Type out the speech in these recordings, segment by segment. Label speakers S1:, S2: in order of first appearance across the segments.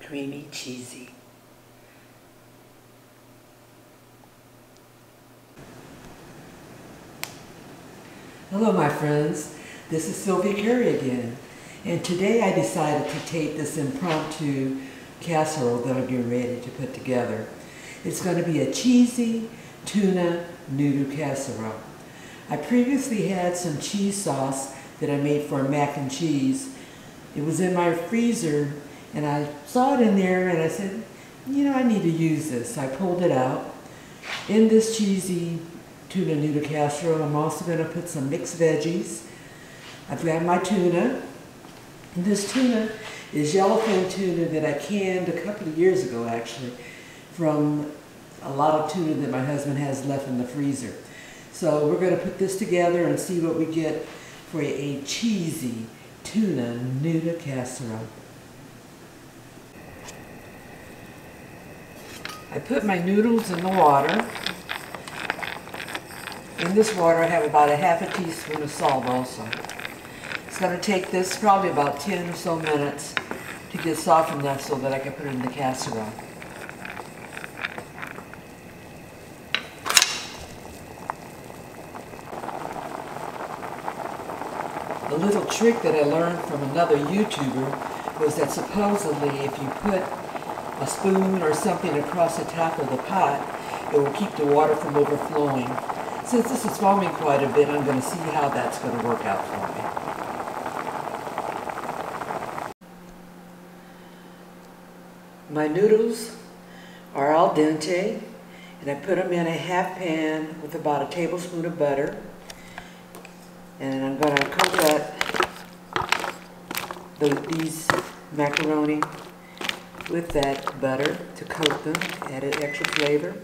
S1: creamy, cheesy. Hello my friends, this is Sylvia Curry again, and today I decided to tape this impromptu casserole that I'm getting ready to put together. It's going to be a cheesy tuna noodle casserole. I previously had some cheese sauce that I made for mac and cheese. It was in my freezer and I saw it in there and I said, you know, I need to use this. I pulled it out. In this cheesy tuna noodle casserole, I'm also going to put some mixed veggies. I've got my tuna. And this tuna is yellowfin tuna that I canned a couple of years ago actually from a lot of tuna that my husband has left in the freezer. So we're going to put this together and see what we get for a cheesy tuna noodle casserole. I put my noodles in the water. In this water I have about a half a teaspoon of salt also. It's going to take this probably about 10 or so minutes to get soft enough so that I can put it in the casserole. The little trick that I learned from another YouTuber was that supposedly if you put a spoon or something across the top of the pot, it will keep the water from overflowing. Since this is foaming quite a bit, I'm going to see how that's going to work out for me. My noodles are al dente, and I put them in a half pan with about a tablespoon of butter. And I'm going to coat these macaroni with that butter to coat them, add an extra flavor.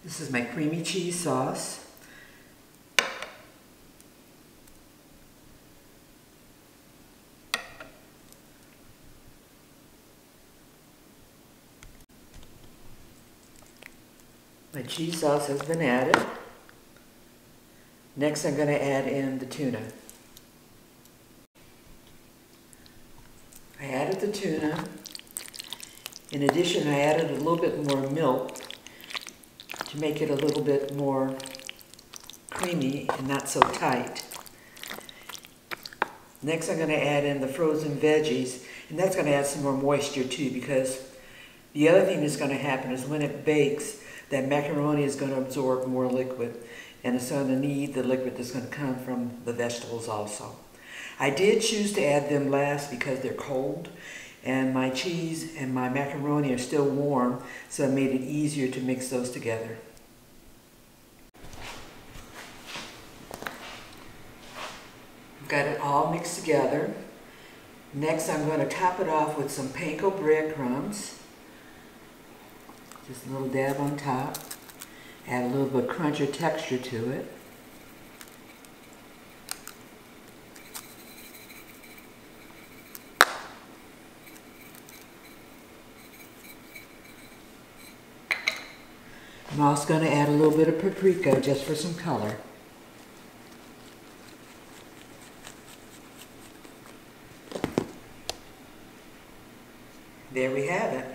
S1: This is my creamy cheese sauce. My cheese sauce has been added. Next I'm going to add in the tuna. I added the tuna. In addition, I added a little bit more milk to make it a little bit more creamy and not so tight. Next I'm going to add in the frozen veggies, and that's going to add some more moisture too, because the other thing that's going to happen is when it bakes, that macaroni is going to absorb more liquid, and it's going to need the liquid that's going to come from the vegetables also. I did choose to add them last because they're cold, and my cheese and my macaroni are still warm, so it made it easier to mix those together. I've got it all mixed together. Next I'm going to top it off with some panko breadcrumbs. Just a little dab on top. Add a little bit of crunch or texture to it. I'm also going to add a little bit of paprika just for some color. There we have it.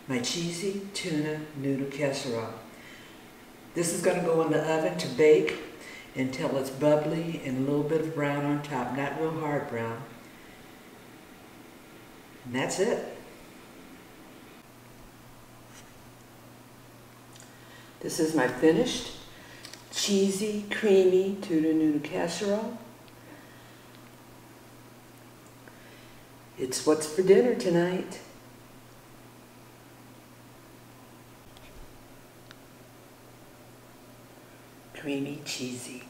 S1: My cheesy tuna noodle casserole. This is going to go in the oven to bake until it's bubbly and a little bit of brown on top, not real hard brown. And that's it. This is my finished cheesy, creamy tuna noodle casserole. It's what's for dinner tonight. Creamy, cheesy.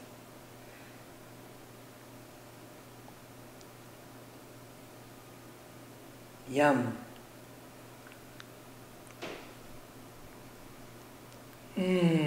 S1: Yum. Mmm.